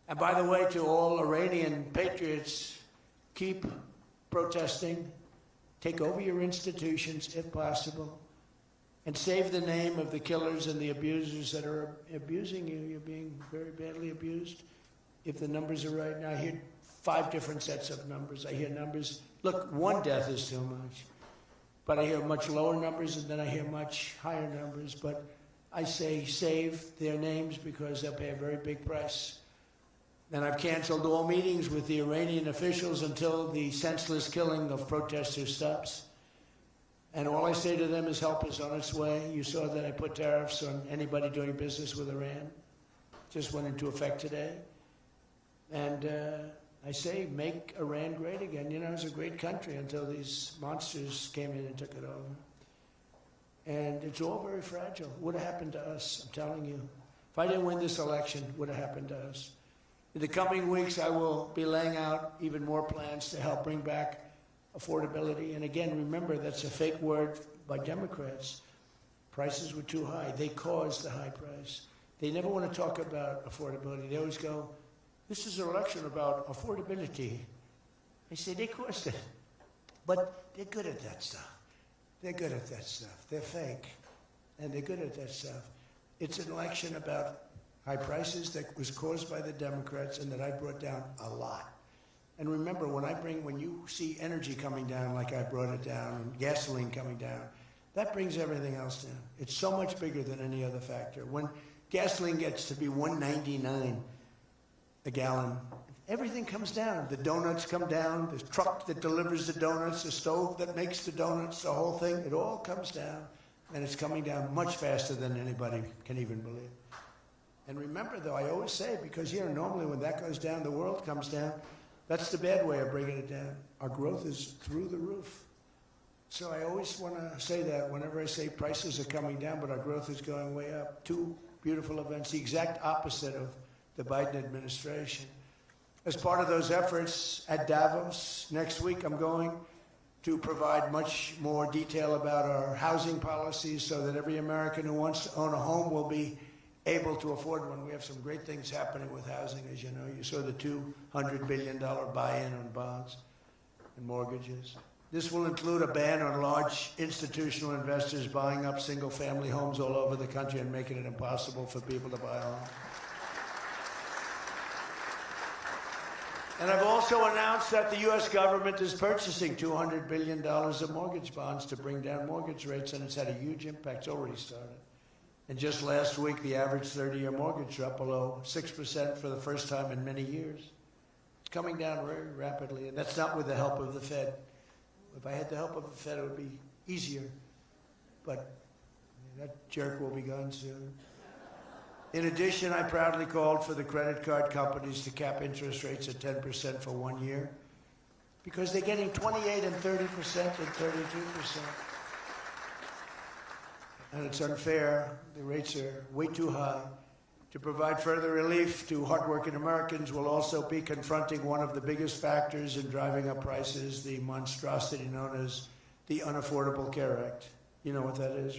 And by the way, to all Iranian patriots, keep protesting, take over your institutions if possible, and save the name of the killers and the abusers that are abusing you. You're being very badly abused. If the numbers are right, now I hear 5 different sets of numbers. I hear numbers, look, 1 death is too much. But I hear much lower numbers, and then I hear much higher numbers. But I say save their names because they'll pay a very big price. And I've canceled all meetings with the Iranian officials until the senseless killing of protesters stops. And all I say to them is help is on its way. You saw that I put tariffs on anybody doing business with Iran. Just went into effect today. And I say make Iran great again. You know, it was a great country until these monsters came in and took it over. And it's all very fragile. What would have happened to us? I'm telling you. If I didn't win this election, what would have happened to us? In the coming weeks, I will be laying out even more plans to help bring back affordability. And again, remember, that's a fake word by Democrats. Prices were too high. They caused the high price. They never want to talk about affordability. They always go, this is an election about affordability. I say, they caused it. But they're good at that stuff. They're good at that stuff. They're fake. And they're good at that stuff. It's an election about high prices that was caused by the Democrats and that I brought down a lot. And remember, when you see energy coming down like I brought it down, and gasoline coming down, that brings everything else down. It's so much bigger than any other factor. When gasoline gets to be $1.99 a gallon, everything comes down. The donuts come down, the truck that delivers the donuts, the stove that makes the donuts, the whole thing, it all comes down. And it's coming down much faster than anybody can even believe. And remember, though, I always say, because here, normally when that goes down, the world comes down. That's the bad way of bringing it down. Our growth is through the roof. So I always want to say that whenever I say prices are coming down, but our growth is going way up. 2 beautiful events, the exact opposite of the Biden administration. As part of those efforts at Davos next week, I'm going to provide much more detail about our housing policies so that every American who wants to own a home will be able to afford one. We have some great things happening with housing, as you know. You saw the $200 billion buy-in on bonds and mortgages. This will include a ban on large institutional investors buying up single-family homes all over the country and making it impossible for people to buy a home. And I've also announced that the U.S. government is purchasing $200 billion of mortgage bonds to bring down mortgage rates, and it's had a huge impact. It's already started. And just last week, the average 30-year mortgage dropped below 6% for the first time in many years. It's coming down very rapidly, and that's not with the help of the Fed. If I had the help of the Fed, it would be easier. But that jerk will be gone soon. In addition, I proudly called for the credit card companies to cap interest rates at 10% for 1 year, because they're getting 28 and 30% and 32%. And it's unfair. The rates are way too high. To provide further relief to hardworking Americans, we'll also be confronting one of the biggest factors in driving up prices, the monstrosity known as the Unaffordable Care Act. You know what that is?